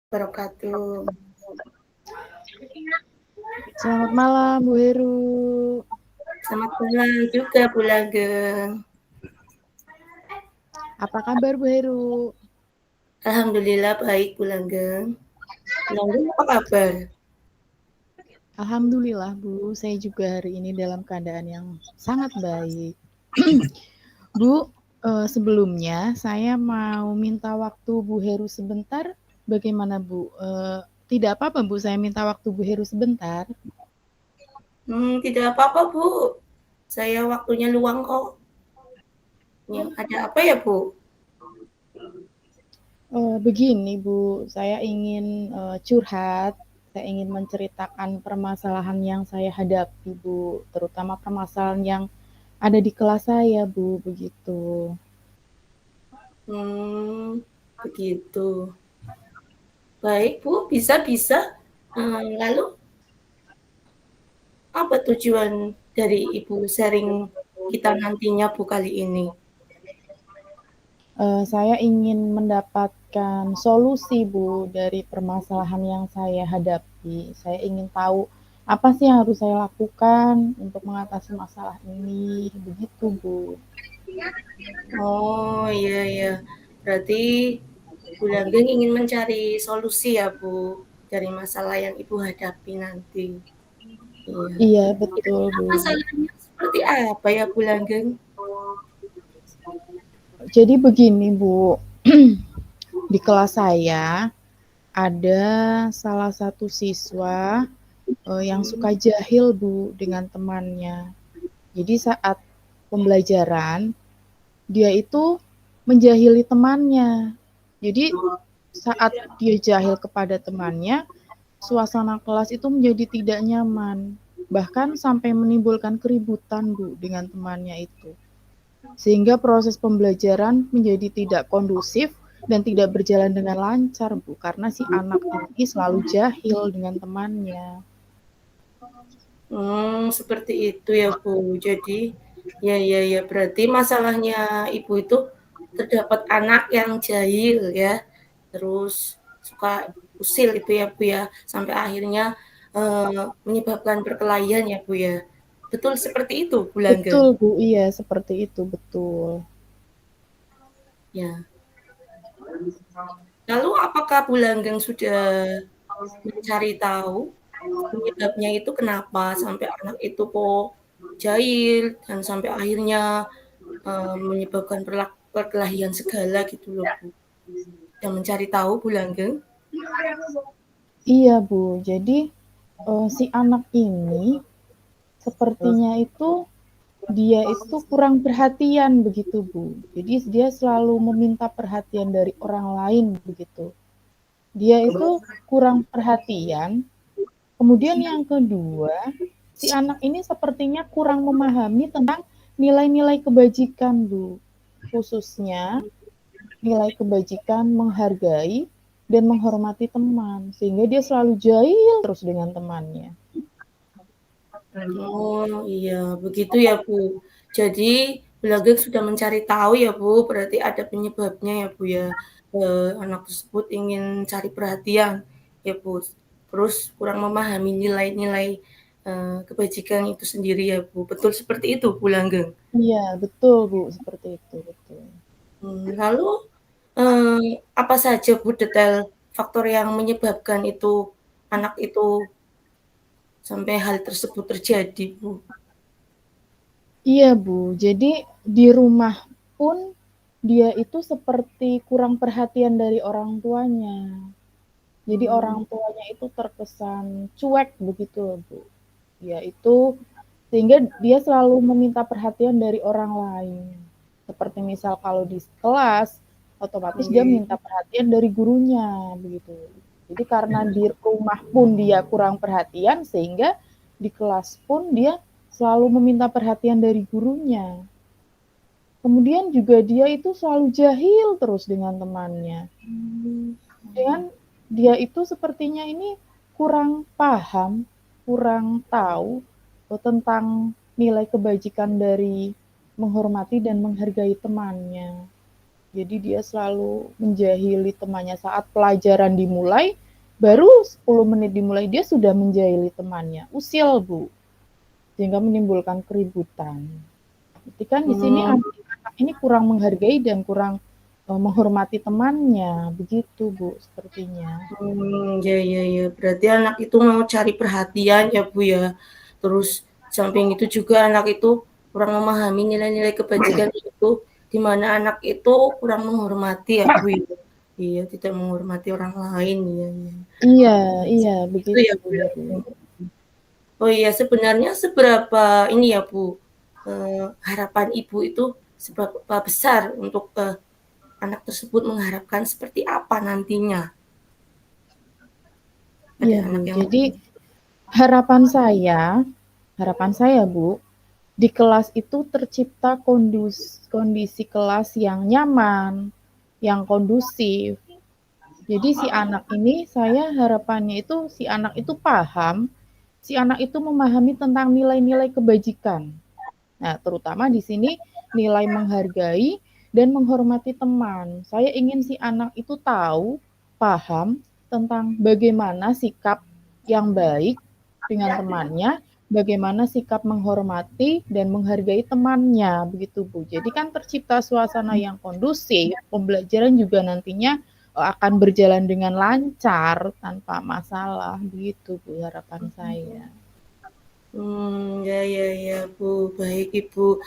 Wabarakatuh. Selamat malam, Bu Heru. Selamat malam juga Bu Langgeng. Apa kabar, Bu Heru? Alhamdulillah baik Bu Langgeng. Bu Langgeng apa kabar? Alhamdulillah, Bu. Saya juga hari ini dalam keadaan yang sangat baik. Bu, sebelumnya saya mau minta waktu Bu Heru sebentar. Bagaimana, Bu? Tidak apa-apa, Bu. Saya minta waktu Bu Heru sebentar. Tidak apa-apa Bu. Saya waktunya luang kok. Ya, ada apa ya Bu? Begini, Bu. Saya ingin curhat. Saya ingin menceritakan permasalahan yang saya hadapi, Bu. Terutama permasalahan yang ada di kelas saya, Bu. Begitu. Begitu. Baik Bu, bisa. Lalu apa tujuan dari Ibu sharing kita nantinya Bu kali ini? Saya ingin mendapatkan solusi, Bu, dari permasalahan yang saya hadapi. Saya ingin tahu apa sih yang harus saya lakukan untuk mengatasi masalah ini, begitu, Bu. Oh iya. Berarti Bu Langgeng ingin mencari solusi ya Bu dari masalah yang Ibu hadapi nanti. Iya. Iya, betul, Bu. Masalahnya seperti apa ya Bu Langgeng? Jadi begini, Bu. Di kelas saya ada salah satu siswa yang suka jahil, Bu, dengan temannya. Jadi saat pembelajaran, dia itu menjahili temannya. Jadi saat dia jahil kepada temannya, suasana kelas itu menjadi tidak nyaman. Bahkan sampai menimbulkan keributan, Bu, dengan temannya itu. Sehingga proses pembelajaran menjadi tidak kondusif dan tidak berjalan dengan lancar, Bu, karena si anak ini selalu jahil dengan temannya. Seperti itu ya Bu. Jadi ya berarti masalahnya Ibu itu terdapat anak yang jahil ya. Terus suka usil itu ya Bu ya, sampai akhirnya menyebabkan perkelahian ya Bu ya. Betul seperti itu Bu Langgeng? Betul, Bu, iya seperti itu, betul. Ya. Lalu apakah Bu Langgeng sudah mencari tahu penyebabnya itu kenapa sampai anak itu kok jahil dan sampai akhirnya menyebabkan perkelahian segala gitu loh Bu. Yang mencari tahu Bu Langgeng? Iya, Bu. Jadi si anak ini sepertinya itu dia itu kurang perhatian begitu, Bu. Jadi dia selalu meminta perhatian dari orang lain begitu. Dia itu kurang perhatian. Kemudian yang kedua, si anak ini sepertinya kurang memahami tentang nilai-nilai kebajikan, Bu. Khususnya nilai kebajikan menghargai dan menghormati teman. Sehingga dia selalu jahil terus dengan temannya. Oh iya, begitu ya Bu. Jadi Bu Langgeng sudah mencari tahu ya Bu, berarti ada penyebabnya ya Bu ya. Anak tersebut ingin cari perhatian ya Bu. Terus kurang memahami nilai-nilai kebajikan itu sendiri ya Bu. Betul seperti itu Bu Langgeng. Iya, betul, Bu, seperti itu, betul. Lalu apa saja Bu detail faktor yang menyebabkan itu anak itu sampai hal tersebut terjadi Bu? Iya, Bu. Jadi di rumah pun dia itu seperti kurang perhatian dari orang tuanya. Jadi orang Mmm, tuanya itu terkesan cuek begitu, Bu. Ya itu sehingga dia selalu meminta perhatian dari orang lain. Seperti misal kalau di kelas, otomatis dia iya. minta perhatian dari gurunya begitu. Jadi karena di rumah pun dia kurang perhatian sehingga di kelas pun dia selalu meminta perhatian dari gurunya. Kemudian juga dia itu selalu jahil terus dengan temannya. Mmm. Dengan dia itu sepertinya ini kurang paham, kurang tahu tentang nilai kebajikan dari menghormati dan menghargai temannya. Jadi dia selalu menjahili temannya saat pelajaran dimulai, baru 10 menit dimulai dia sudah menjahili temannya. Usil, Bu. Sehingga menimbulkan keributan. Jadi kan di sini Hmm, anak ini kurang menghargai dan kurang menghormati temannya, begitu Bu sepertinya. ya ya ya. Berarti anak itu mau cari perhatian ya Bu ya. Terus samping itu juga anak itu kurang memahami nilai-nilai kebajikan itu, di mana anak itu kurang menghormati ya Bu ya. Iya, tidak menghormati orang lain, iya iya. Iya, iya Itu begitu ya Bu ya. Bu. Oh iya, sebenarnya seberapa ini ya Bu, harapan Ibu itu seberapa besar untuk, anak tersebut mengharapkan seperti apa nantinya pada Iya anak Bu. yang Jadi harapan saya Bu, di kelas itu tercipta kondisi kelas yang nyaman, yang kondusif. Jadi si anak ini saya harapannya itu si anak itu paham, si anak itu memahami tentang nilai-nilai kebajikan. Nah, terutama di sini nilai menghargai dan menghormati teman. Saya ingin si anak itu tahu, paham tentang bagaimana sikap yang baik dengan temannya, bagaimana sikap menghormati dan menghargai temannya, begitu Bu. Jadi kan tercipta suasana yang kondusif, pembelajaran juga nantinya akan berjalan dengan lancar tanpa masalah, begitu Bu harapan saya. Ya ya ya, Bu, baik Ibu.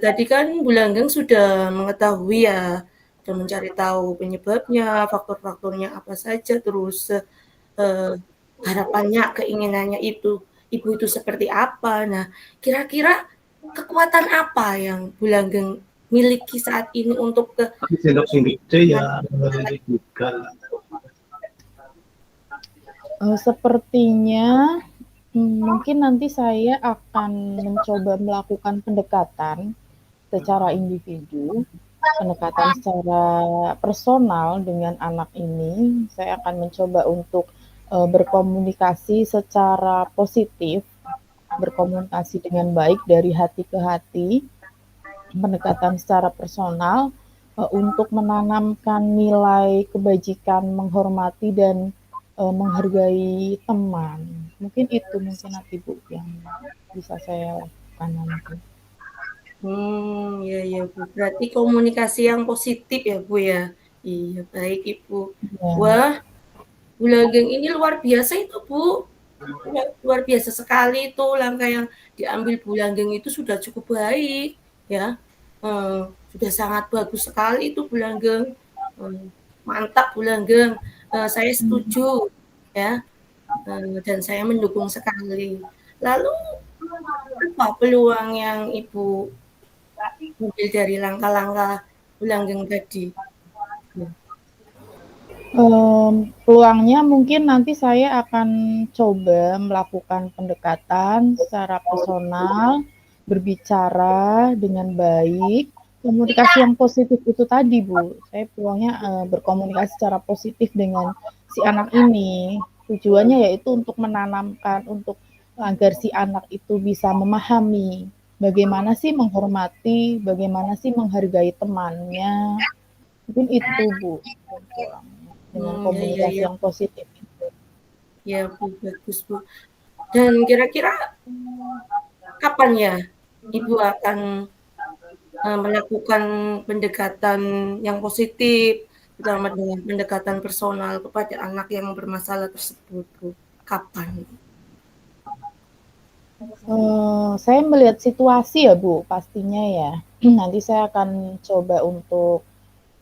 Tadi kan Bu Langgeng sudah mengetahui ya, sudah mencari tahu penyebabnya, faktor-faktornya apa saja, terus, eee, harapannya, keinginannya itu Ibu itu seperti apa. Nah, kira-kira kekuatan apa yang Bu Langgeng miliki saat ini untuk sendok sendoknya ya anak. juga. Sepertinya mungkin nanti saya akan mencoba melakukan pendekatan secara individu, pendekatan secara personal dengan anak ini. Saya akan mencoba untuk berkomunikasi secara positif, berkomunikasi dengan baik dari hati ke hati, pendekatan secara personal untuk menanamkan nilai kebajikan, menghormati dan menghargai teman. Mungkin itu mungkin nanti Bu yang bisa saya lakukan nanti. Ya ya, Bu. Berarti komunikasi yang positif ya, Bu, ya? Iya, baik, Ibu. Ya. Wah, Bu Langgeng ini luar biasa itu, Bu. Luar biasa sekali itu langkah yang diambil Bu Langgeng itu sudah cukup baik, ya. Sudah sangat bagus sekali itu Bu Langgeng. Mantap Bu Langgeng. Saya setuju, ya. Dan saya mendukung sekali. Lalu apa peluang yang Ibu ambil dari langkah-langkah Bu Langgeng tadi? Ya. Peluangnya mungkin nanti saya akan coba melakukan pendekatan secara personal, berbicara dengan baik, komunikasi yang positif itu tadi Bu. Saya peluangnya berkomunikasi secara positif dengan si anak ini. Tujuannya yaitu untuk menanamkan, untuk agar si anak itu bisa memahami bagaimana sih menghormati, bagaimana sih menghargai temannya. Mungkin itu Bu, dengan Ya ya komunikasi ya. yang positif. Ya, Bu, bagus, Bu. Dan kira-kira kapan ya Ibu akan, melakukan pendekatan yang positif, terutama dengan pendekatan personal kepada anak yang bermasalah tersebut, Bu? Kapan? Saya melihat situasi ya Bu, pastinya ya. Nanti saya akan coba untuk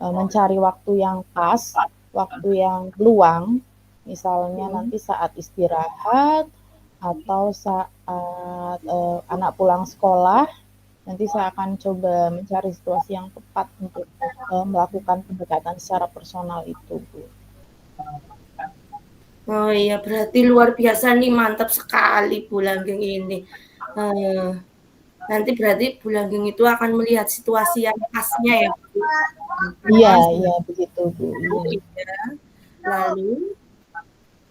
mencari waktu yang pas, waktu yang luang, misalnya Mhm. nanti saat istirahat atau saat anak pulang sekolah. Nanti saya akan coba mencari situasi yang tepat untuk melakukan pendekatan secara personal itu, Bu. Oh iya, berarti luar biasa nih, mantap sekali Bu Langgeng ini. Eee, Nanti berarti Bu Langgeng itu akan melihat situasi yang pasnya ya, Bu? Iya, Pas iya begitu, Bu. itu Iya. ya. Lalu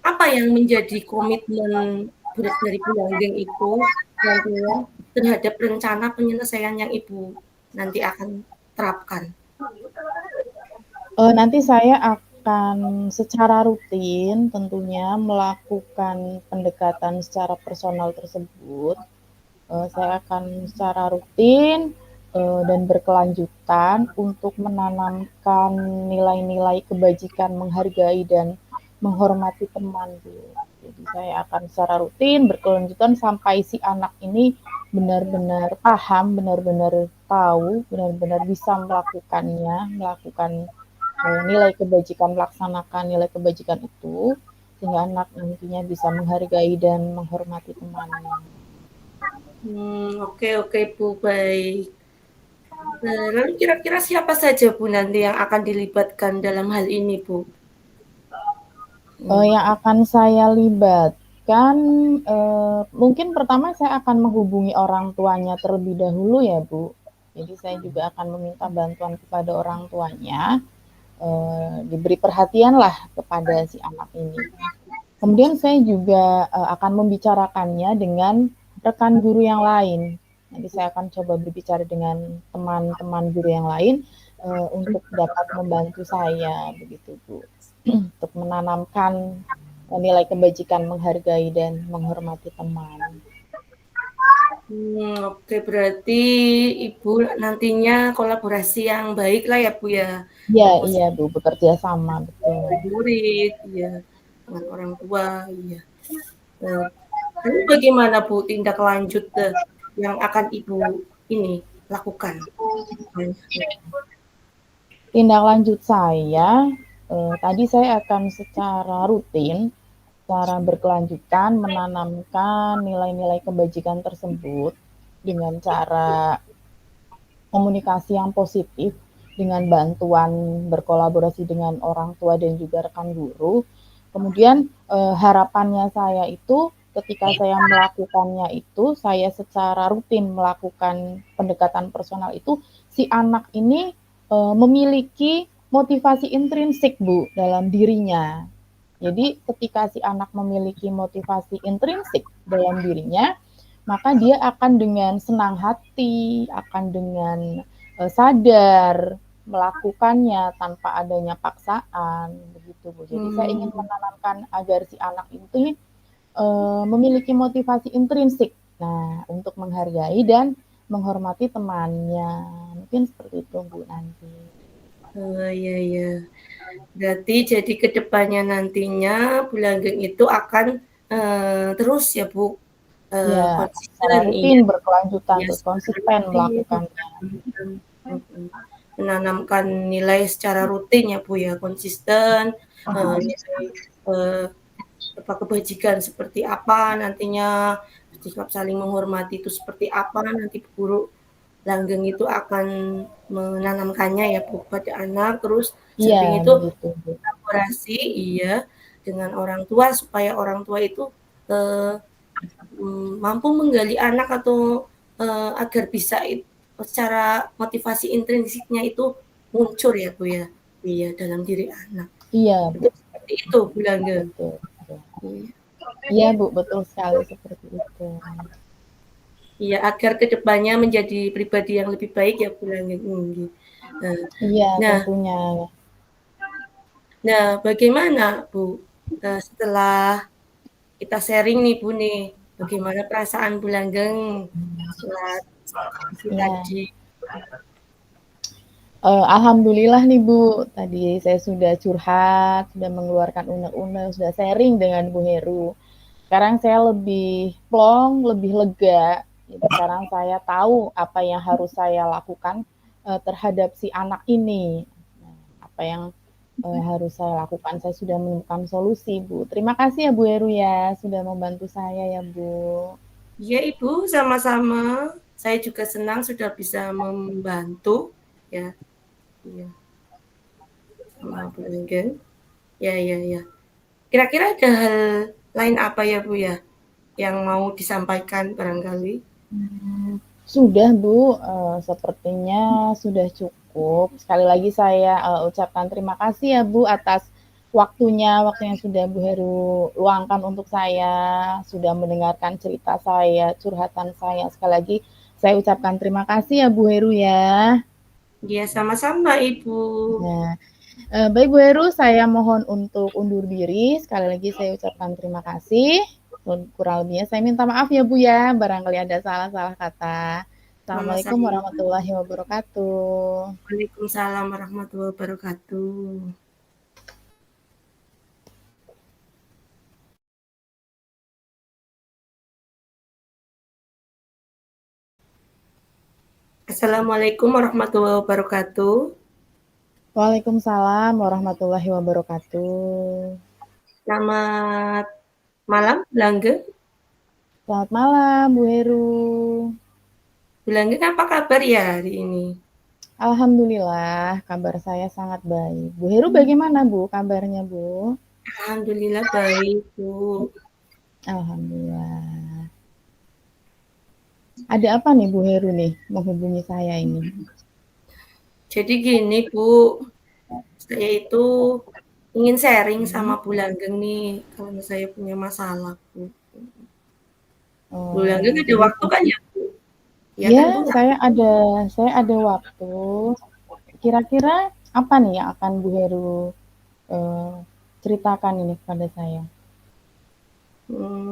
apa yang menjadi komitmen dari Bu Langgeng itu nantinya terhadap rencana penyelesaian yang Ibu nanti akan terapkan? Nanti saya akan secara rutin tentunya melakukan pendekatan secara personal tersebut. Saya akan secara rutin, dan berkelanjutan untuk menanamkan nilai-nilai kebajikan, menghargai dan menghormati teman, Bu. Jadi saya akan secara rutin berkelanjutan sampai si anak ini benar-benar paham, benar-benar tahu, benar-benar bisa melakukan nilai kebajikan, melaksanakan nilai kebajikan itu, sehingga anak nantinya bisa menghargai dan menghormati temannya. Oke oke Bu, baik. Lalu kira-kira siapa saja Bu nanti yang akan dilibatkan dalam hal ini Bu? Yang akan saya libatkan, mungkin pertama saya akan menghubungi orang tuanya terlebih dahulu ya Bu. Jadi saya juga akan meminta bantuan kepada orang tuanya, diberi perhatian lah kepada si anak ini. Kemudian saya juga akan membicarakannya dengan rekan guru yang lain. Nanti saya akan coba berbicara dengan teman-teman guru yang lain untuk dapat membantu saya, begitu Bu, untuk menanamkan nilai kebajikan, menghargai dan menghormati teman. Oke berarti Ibu nantinya kolaborasi yang baik lah ya Bu ya. Iya Komposisi iya Bu, bekerja sama, betul. murid, iya, dengan orang tua, iya. Lalu bagaimana Bu tindak lanjut yang akan Ibu ini lakukan? Tindak lanjut saya, tadi saya akan secara rutin, secara berkelanjutan menanamkan nilai-nilai kebajikan tersebut dengan cara komunikasi yang positif, dengan bantuan berkolaborasi dengan orang tua dan juga rekan guru. Kemudian harapannya saya itu ketika saya melakukannya itu, saya secara rutin melakukan pendekatan personal itu, si anak ini memiliki motivasi intrinsik Bu dalam dirinya. Jadi ketika si anak memiliki motivasi intrinsik dalam dirinya, maka dia akan dengan senang hati, akan dengan sadar melakukannya tanpa adanya paksaan, begitu Bu. Jadi saya ingin menanamkan agar si anak itu memiliki motivasi intrinsik, nah untuk menghargai dan menghormati temannya. Mungkin seperti itu Bu nanti. Oh iya iya. Berarti jadi ke depannya nantinya Bu Langgeng itu akan terus ya Bu Ya, secara konsisten rutin iya, berkelanjutan iya terus secara konsisten rutin melakukannya. menanamkan nilai secara rutin ya Bu ya, konsisten nilai kebajikan seperti apa nantinya, sikap saling menghormati itu seperti apa nanti guru langgeng itu akan menanamkannya ya Bu pada anak, terus Iya, samping itu begitu Bu. kolaborasi iya dengan orang tua supaya orang tua itu mampu menggali anak atau agar bisa secara motivasi intrinsiknya itu muncul ya Bu ya, iya dalam diri anak. Iya Bu, Seperti itu Bu Langgeng. betul. Betul. Iya. Iya Bu, betul sekali seperti itu. Iya, agar kedepannya menjadi pribadi yang lebih baik ya Bu Langgeng. Iya, Nah, tentunya. nah bagaimana Bu setelah kita sharing nih Bu nih, bagaimana perasaan Bu Langgeng setelah diskusi Iya. tadi? Alhamdulillah nih Bu, tadi saya sudah curhat, sudah mengeluarkan unek-unek, sudah sharing dengan Bu Heru. Sekarang saya lebih plong, lebih lega. Jadi sekarang saya tahu apa yang harus saya lakukan terhadap si anak ini. Nah, apa yang harus saya lakukan, saya sudah menemukan solusi Bu. Terima kasih ya Bu Heru ya, sudah membantu saya ya Bu. Iya Ibu, sama-sama. Saya juga senang sudah bisa membantu ya. Iya, sama Bu Langgeng. Ya, ya, ya. Kira-kira ada hal lain apa ya Bu ya yang mau disampaikan barangkali? Sudah Bu, sepertinya sudah cukup. Sekali lagi saya ucapkan terima kasih ya Bu atas waktunya yang sudah Bu Heru luangkan untuk saya, sudah mendengarkan cerita saya, curhatan saya. Sekali lagi saya ucapkan terima kasih ya Bu Heru ya. Ya, sama-sama Ibu. Nah, Baik Bu Heru, saya mohon untuk undur diri. Sekali lagi saya ucapkan terima kasih. Kurang lebihnya saya minta maaf ya Bu ya, barangkali ada salah-salah kata. Assalamualaikum Sama-sama. warahmatullahi wabarakatuh. Waalaikumsalam warahmatullahi wabarakatuh. Assalamualaikum warahmatullahi wabarakatuh. Waalaikumsalam warahmatullahi wabarakatuh. Selamat malam, Langgeng. Selamat malam Bu Heru. Bu Langgeng apa kabar ya hari ini? Alhamdulillah, kabar saya sangat baik. Bu Heru bagaimana Bu kabarnya Bu? Alhamdulillah baik, Bu. Alhamdulillah. Ada apa nih Bu Heru nih menghubungi saya ini? Jadi gini, Bu. Saya itu ingin sharing sama Bu Langgeng nih kalau saya punya masalah, Bu. Bu Langgeng ada Jadi waktu kan ya, Bu? Ya ya, kan, Bu? saya ada waktu. Kira-kira apa nih yang akan Bu Heru ceritakan ini kepada saya?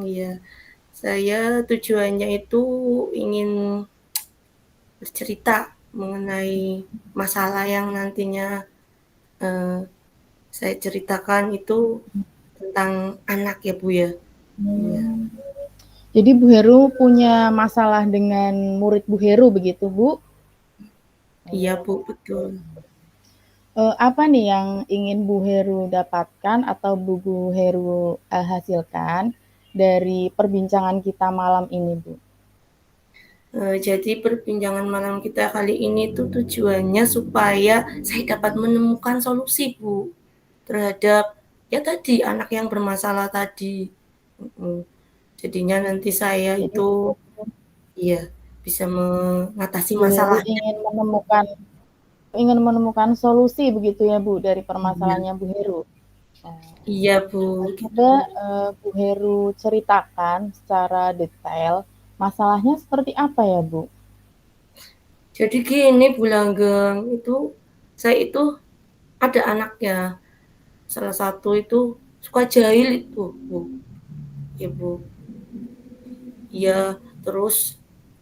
Iya. Saya tujuannya itu ingin bercerita mengenai masalah yang nantinya saya ceritakan itu tentang anak ya Bu ya. Iya. Jadi Bu Heru punya masalah dengan murid Bu Heru begitu Bu? Iya Bu, betul. Apa nih yang ingin Bu Heru dapatkan atau Bu Heru hasilkan dari perbincangan kita malam ini Bu? Jadi perbincangan malam kita kali ini tuh tujuannya supaya saya dapat menemukan solusi Bu terhadap ya tadi anak yang bermasalah tadi. Jadinya nanti saya Jadi itu iya bisa mengatasi Bu Heru masalahnya. ingin menemukan solusi begitu ya Bu dari Iya, permasalahannya Bu Heru. iya Bu, gitu Coba Bu. Bu Heru ceritakan secara detail masalahnya seperti apa ya Bu? Jadi gini Bu Langgeng, itu saya itu ada anaknya. Salah satu itu suka jahil itu Bu. Ya Bu. Iya, terus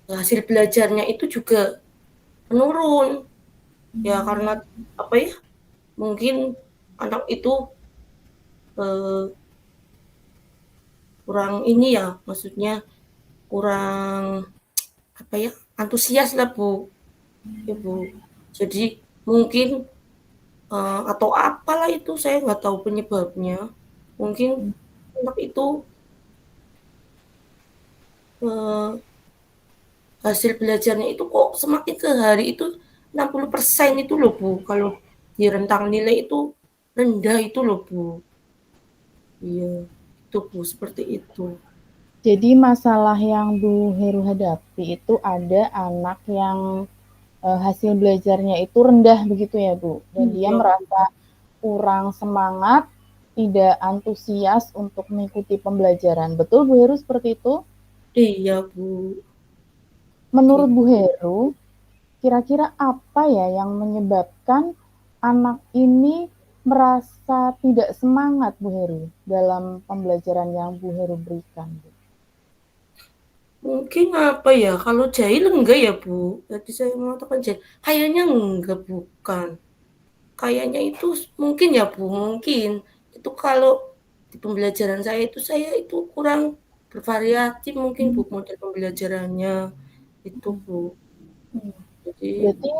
hasil belajarnya itu juga menurun. Ya karena apa ya? Mungkin anak itu eh, kurang ini ya, maksudnya kurang apa ya? Antusias lah Bu. Ya Bu. Jadi mungkin atau apalah itu saya nggak tahu penyebabnya. Mungkin anak itu eh, hasil belajarnya itu kok semakin ke hari itu 60% itu loh Bu. Kalau di rentang nilai itu rendah itu loh Bu. Iya, itu Bu seperti itu. Jadi masalah yang Bu Heru hadapi itu ada anak yang hasil belajarnya itu rendah begitu ya Bu, dan dia Iya, merasa kurang semangat, tidak antusias untuk mengikuti pembelajaran. Betul Bu Heru seperti itu? iya Bu. Menurut Gitu. Bu Heru, kira-kira apa ya yang menyebabkan anak ini merasa tidak semangat Bu Heru dalam pembelajaran yang Bu Heru berikan? Bu? Mungkin apa ya? Kalau jahil enggak ya Bu. Jadi saya mengatakan jahil. Kayaknya enggak bukan. Kayaknya itu mungkin ya Bu, mungkin itu kalau di pembelajaran saya itu kurang bervariatif mungkin Bu model pembelajarannya itu Bu. Jadi Berarti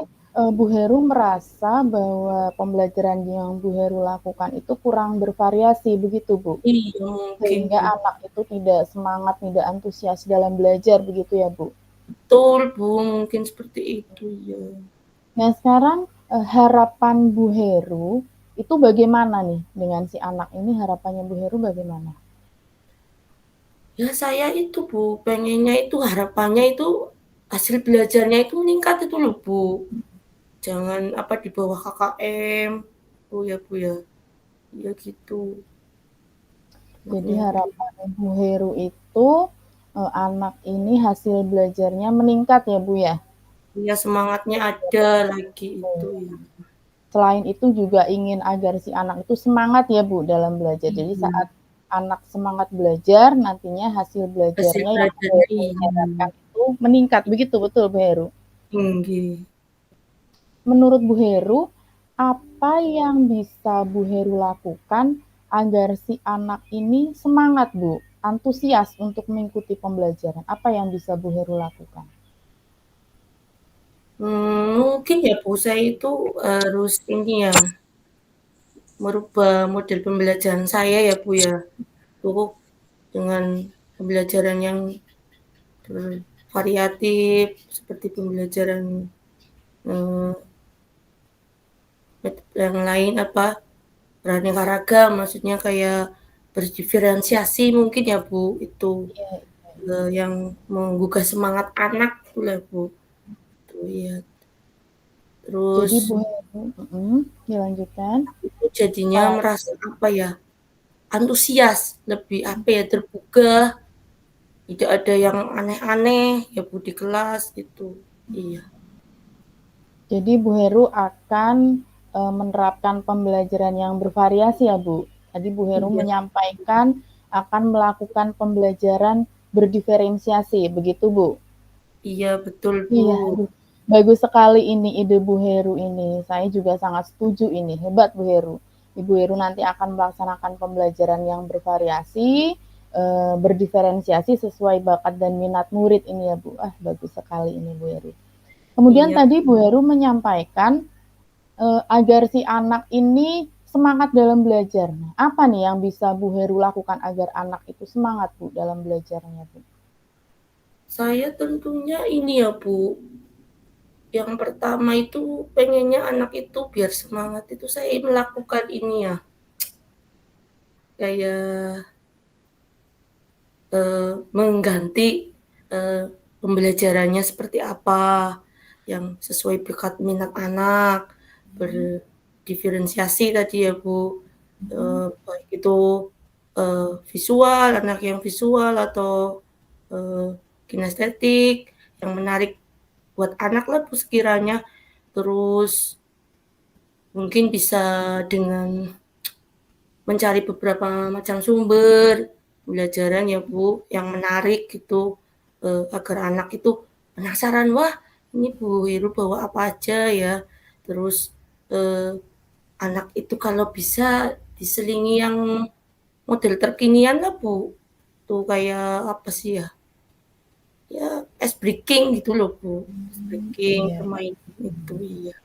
Bu Heru merasa bahwa pembelajaran yang Bu Heru lakukan itu kurang bervariasi begitu Bu? iya mungkin Sehingga Bu. anak itu tidak semangat, tidak antusias dalam belajar begitu ya Bu? Betul Bu, mungkin seperti itu ya. Nah sekarang harapan Bu Heru itu bagaimana nih dengan si anak ini, harapannya Bu Heru bagaimana? Ya saya itu Bu, pengennya itu harapannya itu hasil belajarnya itu meningkat itu loh Bu. Jangan apa di bawah KKM. Bu ya Bu ya. Ya gitu. Jadi harapan Bu Heru itu anak ini hasil belajarnya meningkat ya Bu ya? Ya semangatnya ada lagi itu ya. selain itu juga ingin agar si anak itu semangat ya Bu dalam belajar. Jadi Iya. saat anak semangat belajar, nantinya hasil Hasil belajarnya yang Bu belajarnya Heru iya. harapkan itu meningkat. Begitu betul Bu Heru? Tinggi. Menurut Bu Heru, apa yang bisa Bu Heru lakukan agar si anak ini semangat Bu, antusias untuk mengikuti pembelajaran? Apa yang bisa Bu Heru lakukan? Mungkin ya Bu, saya itu harus ini ya, merubah model pembelajaran saya ya Bu ya. Cukup dengan pembelajaran yang variatif seperti pembelajaran yang lain beraneka ragam, maksudnya kayak berdiferensiasi mungkin ya Bu, itu Iya, yang menggugah semangat anak itulah Bu. Tuh ya. jadi Terus Bu Heru, dilanjutkan. itu jadinya Apalagi? merasa antusias, lebih tergugah, tidak ada yang aneh-aneh ya Bu di kelas gitu. Iya. Jadi Bu Heru akan menerapkan pembelajaran yang bervariasi ya Bu. Tadi Bu Heru Iya. menyampaikan akan melakukan pembelajaran berdiferensiasi, begitu Bu? Iya betul Bu. Iya, aduh, bagus sekali ini ide Bu Heru ini. Saya juga sangat setuju ini. Hebat Bu Heru. Ibu Heru nanti akan melaksanakan pembelajaran yang bervariasi, berdiferensiasi sesuai bakat dan minat murid ini ya Bu. Ah, bagus sekali ini Bu Heru. Kemudian Iya. tadi Bu Heru menyampaikan agar si anak ini semangat dalam belajar. Apa nih yang bisa Bu Heru lakukan agar anak itu semangat Bu dalam belajarnya Bu? Saya tentunya ini ya Bu, yang pertama itu pengennya anak itu biar semangat itu saya melakukan ini ya, kayak mengganti pembelajarannya seperti apa, yang sesuai bakat minat anak, berdiferensiasi tadi ya Bu, baik itu visual, anak yang visual atau kinestetik, yang menarik buat anak lah Bu sekiranya. Terus mungkin bisa dengan mencari beberapa macam sumber pembelajaran ya Bu, yang menarik gitu, agar anak itu penasaran, "Wah, ini Bu Heru bawa apa aja ya?" Terus, anak itu kalau bisa diselingi yang model terkinian lah Bu, tuh kayak apa sih ya, ya ice breaking gitu loh Bu, ice breaking, Iya, permainan itu, iya,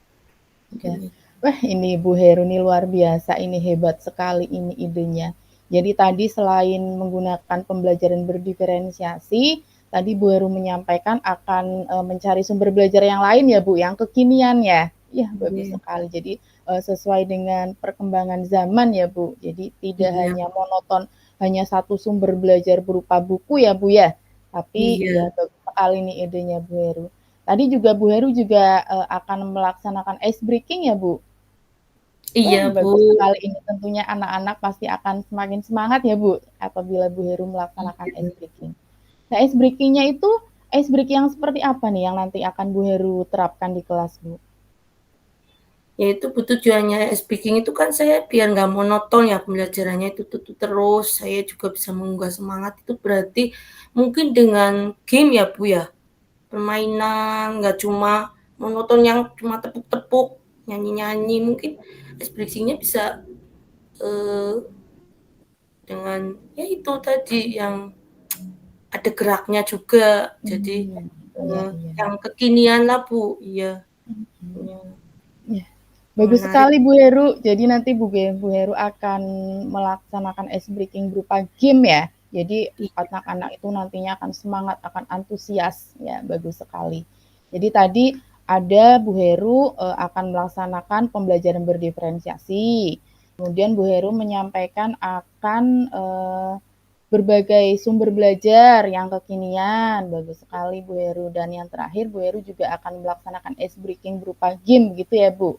mungkin ya. itu. Wah, ini Bu Heru ini luar biasa, ini hebat sekali ini idenya. Jadi tadi selain menggunakan pembelajaran berdiferensiasi, tadi Bu Heru menyampaikan akan mencari sumber belajar yang lain ya Bu, yang kekinian ya. Iya, bagus Iya, sekali. Jadi sesuai dengan perkembangan zaman ya Bu. Jadi tidak iya, hanya monoton, hanya satu sumber belajar berupa buku ya Bu ya. Tapi iya, ya bagus sekali nih idenya Bu Heru. Tadi juga Bu Heru juga akan melaksanakan ice breaking ya Bu. iya Wah, Bu, bagus sekali ini tentunya anak-anak pasti akan semakin semangat ya Bu apabila Bu Heru melaksanakan ice iya. breaking. Nah, ice breaking-nya itu ice breaking yang seperti apa nih yang nanti akan Bu Heru terapkan di kelas Bu? Ya itu Bu tujuannya speaking itu kan saya biar nggak monoton ya pembelajarannya itu terus, saya juga bisa mengunggah semangat itu berarti mungkin dengan game ya Bu ya, permainan nggak cuma monoton yang cuma tepuk-tepuk, nyanyi-nyanyi, mungkin speaking-nya bisa, eee, dengan ya itu tadi yang ada geraknya juga, jadi, Iya, iya. yang kekinian lah Bu, iya, yang Ya, bagus menarik. sekali Bu Heru. Jadi nanti Bu Heru akan melaksanakan ice breaking berupa game ya. Jadi Iya, anak-anak itu nantinya akan semangat, akan antusias. Ya, bagus sekali. Jadi tadi ada Bu Heru akan melaksanakan pembelajaran berdiferensiasi. Kemudian Bu Heru menyampaikan akan berbagai sumber belajar yang kekinian. Bagus sekali Bu Heru. Dan yang terakhir Bu Heru juga akan melaksanakan ice breaking berupa game gitu ya Bu.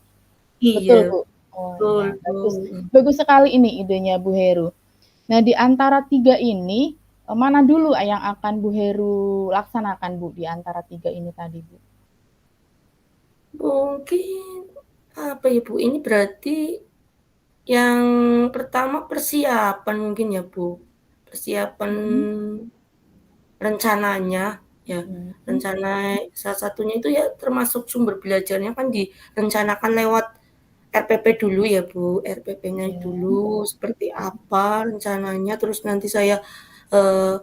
iya, Betul Bu. Oh betul iya, Bu. bagus. Bagus sekali ini idenya Bu Heru. Nah, di antara tiga ini, mana dulu yang akan Bu Heru laksanakan Bu di antara tiga ini tadi Bu? Mungkin Apa ya, Bu, ini berarti yang pertama persiapan mungkin ya, Bu. Persiapan Mhm. rencananya, ya. Mhm. Rencana salah satunya itu ya termasuk sumber belajarnya kan direncanakan lewat RPP dulu ya, Bu. RPP-nya Iya. dulu seperti apa rencananya, terus nanti saya, eee,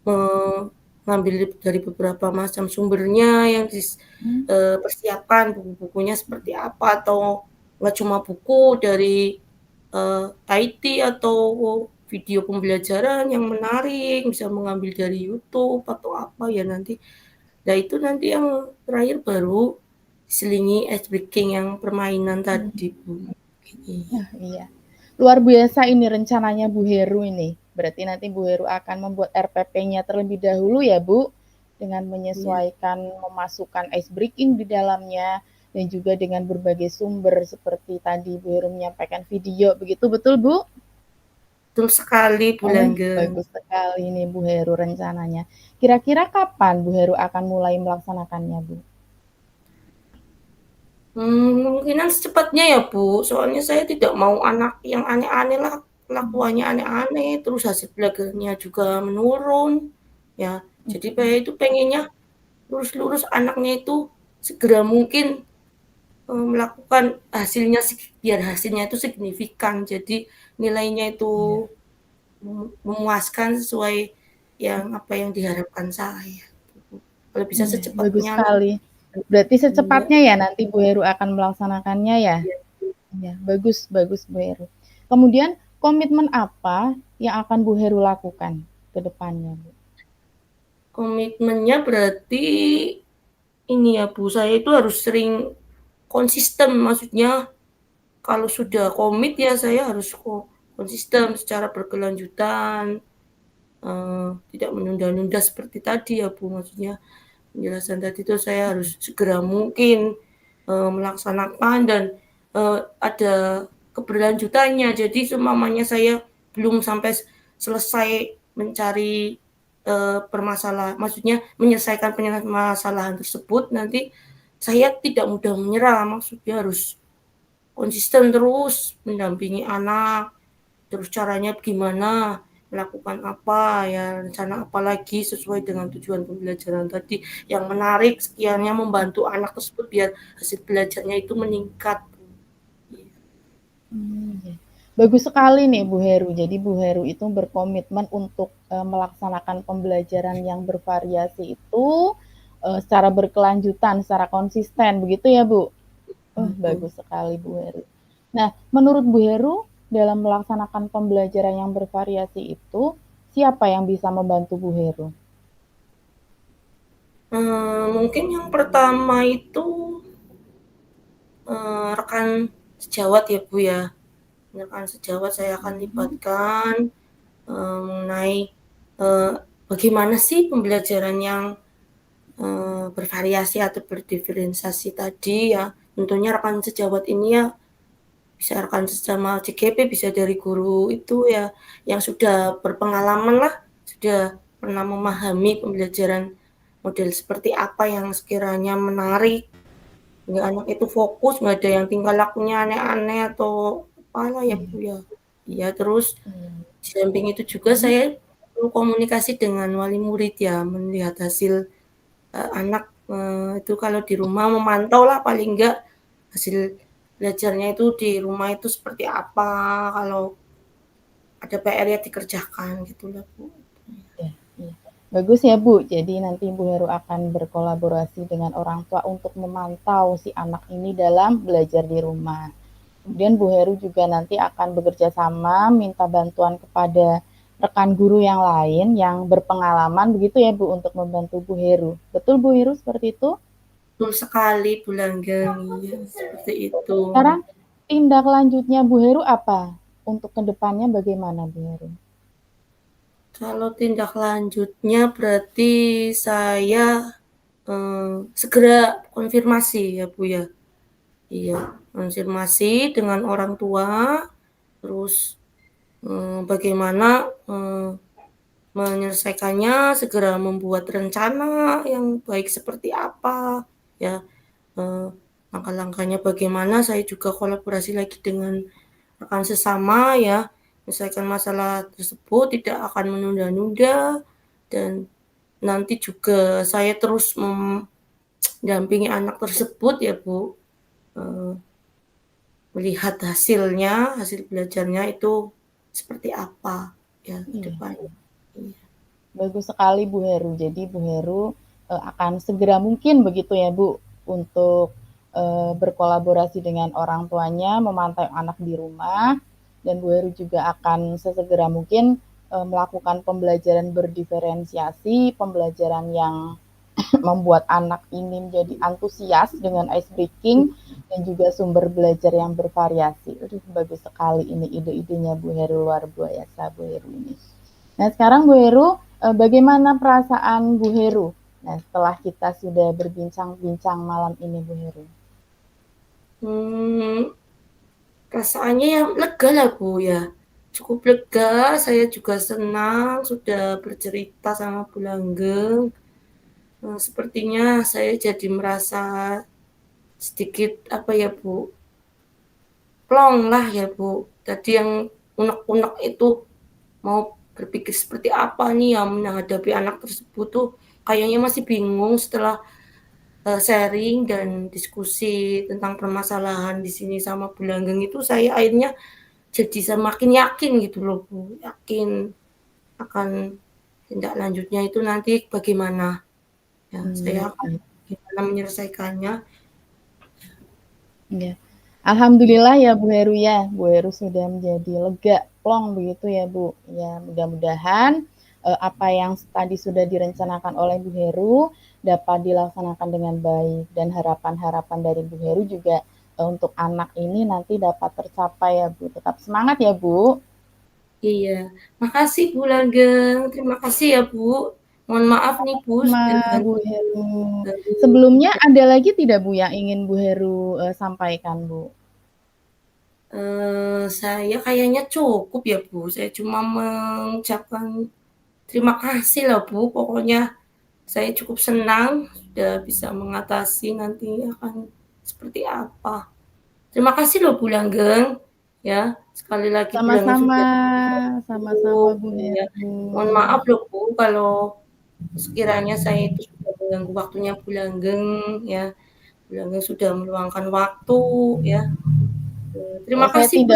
mengambil dari beberapa macam sumbernya yang Mmm. persiapkan buku-bukunya seperti apa, atau nggak cuma buku dari, IT atau video pembelajaran yang menarik, bisa mengambil dari YouTube atau apa ya nanti. Nah itu nanti yang terakhir baru diselingi ice breaking yang permainan Mmm. tadi, Bu. Iya. Nah, iya. Luar biasa ini rencananya Bu Heru ini. Berarti nanti Bu Heru akan membuat RPP-nya terlebih dahulu ya, Bu? Dengan Iya, menyesuaikan memasukkan ice breaking di dalamnya dan juga dengan berbagai sumber seperti tadi Bu Heru menyampaikan video, begitu betul, Bu? betul sekali, Bu Langgeng. Bagus sekali nih Bu Heru rencananya. Kira-kira kapan Bu Heru akan mulai melaksanakannya, Bu? Kemungkinan secepatnya ya, Bu, soalnya saya tidak mau anak yang aneh-aneh lah, kelakuannya aneh-aneh, terus hasil belajarnya juga menurun, ya. Jadi saya itu pengennya lurus-lurus anaknya itu segera mungkin, melakukan hasilnya biar hasilnya itu signifikan, jadi nilainya itu Iya. memuaskan sesuai yang apa yang diharapkan saya, gitu. Kalau bisa Iya, bagus secepatnya lah. sekali. Berarti Iya, secepatnya ya nanti Bu Heru akan melaksanakannya ya? iya. Iya, bagus bagus Bu Heru. Kemudian komitmen apa yang akan Bu Heru lakukan ke depannya, Bu? Komitmennya berarti ini ya, Bu, saya itu harus sering konsisten, maksudnya kalau sudah komit ya saya harus konsisten secara berkelanjutan, tidak menunda-nunda seperti tadi ya, Bu, maksudnya penjelasan tadi itu saya harus segera mungkin, melaksanakan dan, ada keberlanjutannya. Jadi seumpamanya saya belum sampai selesai mencari, maksudnya menyelesaikan permasalahan tersebut, nanti saya tidak mudah menyerah, maksudnya harus konsisten terus mendampingi anak, terus caranya gimana, melakukan apa, ya rencana apa lagi sesuai dengan tujuan pembelajaran tadi yang menarik, sekiranya membantu anak tersebut biar hasil belajarnya itu meningkat. Iya, Iya. Bagus sekali nih Bu Heru. Jadi Bu Heru itu berkomitmen untuk, melaksanakan pembelajaran yang bervariasi itu, secara berkelanjutan, secara konsisten, begitu ya, Bu? betul. Bagus sekali Bu Heru. Nah, menurut Bu Heru, dalam melaksanakan pembelajaran yang bervariasi itu, siapa yang bisa membantu Bu Heru? Mungkin yang pertama itu, rekan sejawat ya, Bu, ya. Rekan sejawat saya akan Mhm. libatkan, mengenai, eee, bagaimana sih pembelajaran yang bervariasi atau berdiferensiasi tadi ya. Tentunya rekan sejawat ini ya bisa rekan sesama CGP, bisa dari guru itu ya, yang sudah berpengalaman lah, sudah pernah memahami pembelajaran model seperti apa yang sekiranya menarik, hingga anak itu fokus, nggak ada yang tingkah lakunya aneh-aneh atau apalah ya, Iya. Bu, ya. Iya, terus Iya. di samping itu juga Mhm. saya perlu komunikasi dengan wali murid ya, melihat hasil anak, itu kalau di rumah memantau lah paling enggak hasil belajarnya itu di rumah itu seperti apa, kalau ada PR ya dikerjakan gitulah, Bu. Iya, iya. Bagus ya Bu, jadi nanti Bu Heru akan berkolaborasi dengan orang tua untuk memantau si anak ini dalam belajar di rumah. Kemudian Bu Heru juga nanti akan bekerja sama, minta bantuan kepada rekan guru yang lain yang berpengalaman begitu ya Bu untuk membantu Bu Heru. Betul Bu Heru seperti itu? Betul sekali, Bu Langgeng, iya seperti itu. Sekarang tindak lanjutnya Bu Heru apa? Untuk kedepannya bagaimana Bu Heru? Kalau tindak lanjutnya berarti saya, segera konfirmasi ya, Bu, ya. Iya, konfirmasi dengan orang tua, terus, bagaimana, menyelesaikannya, segera membuat rencana yang baik seperti apa, ya, eee, langkah-langkahnya bagaimana, saya juga kolaborasi lagi dengan rekan sesama ya, menyelesaikan masalah tersebut, tidak akan menunda-nunda, dan nanti juga saya terus mendampingi anak tersebut ya Bu, melihat hasilnya, hasil belajarnya itu seperti apa ya ke Iya. depannya. Iya. Bagus sekali Bu Heru. Jadi Bu Heru akan segera mungkin begitu ya Bu untuk berkolaborasi dengan orang tuanya, memantau anak di rumah, dan Bu Heru juga akan sesegera mungkin melakukan pembelajaran berdiferensiasi, pembelajaran yang membuat anak ini menjadi antusias dengan ice breaking dan juga sumber belajar yang bervariasi. Bagus sekali ini ide-idenya Bu Heru, luar biasa Bu Heru ini. Nah sekarang Bu Heru, bagaimana perasaan Bu Heru? Nah setelah kita sudah berbincang-bincang malam ini Bu Heru. Perasaannya ya lega lah Bu ya, cukup lega, saya juga senang sudah bercerita sama Bu Langgeng. Sepertinya saya jadi merasa sedikit apa ya Bu, plong lah ya Bu. Tadi yang unek-unek itu mau berpikir seperti apa nih yang menghadapi anak tersebut tuh kayaknya masih bingung setelah sharing dan diskusi tentang permasalahan di sini sama Bu Langgeng itu saya akhirnya jadi semakin yakin gitu loh Bu, yakin akan tindak lanjutnya itu nanti bagaimana. Ya, saya akan gimana menyelesaikannya. Ya. Alhamdulillah ya Bu Heru ya, Bu Heru sudah menjadi lega, plong begitu ya Bu. Ya mudah-mudahan apa yang tadi sudah direncanakan oleh Bu Heru dapat dilaksanakan dengan baik dan harapan-harapan dari Bu Heru juga untuk anak ini nanti dapat tercapai ya Bu. Tetap semangat ya Bu. Iya, makasih Bu Langgeng, terima kasih ya Bu. Mohon maaf nih Bu Sama dengan Bu Heru. Sebelumnya ada lagi tidak Bu yang ingin Bu Heru sampaikan Bu? Saya kayaknya cukup ya Bu, saya cuma mengucapkan terima kasih lah Bu, pokoknya saya cukup senang sudah bisa mengatasi nanti akan seperti apa. Terima kasih loh Bu Langgeng, ya sekali lagi Bu Langgeng Sama-sama, sudah sama-sama Bu ya. Heru. Mohon maaf loh Bu kalau sekiranya saya itu sudah mengganggu waktunya Bu Langgeng ya. Bu Langgeng sudah meluangkan waktu ya. Terima Saya kasih Bu.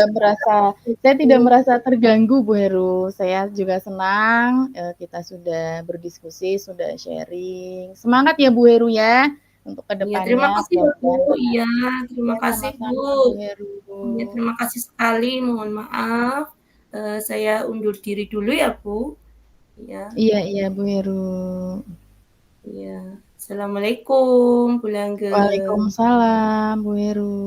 tidak merasa terganggu Bu Heru. Saya juga senang kita sudah berdiskusi, sudah sharing. Semangat ya Bu Heru ya untuk Iya, terima kedepannya. kasih ya Bu. Iya, terima Ya, kasih Bu. sama-sama Bu Heru. Ya, terima kasih sekali. Mohon maaf. Saya undur diri dulu ya Bu. Ya. Iya, iya Bu Heru. Iya. Assalamualaikum Bu Langgeng. Waalaikumsalam Bu Heru.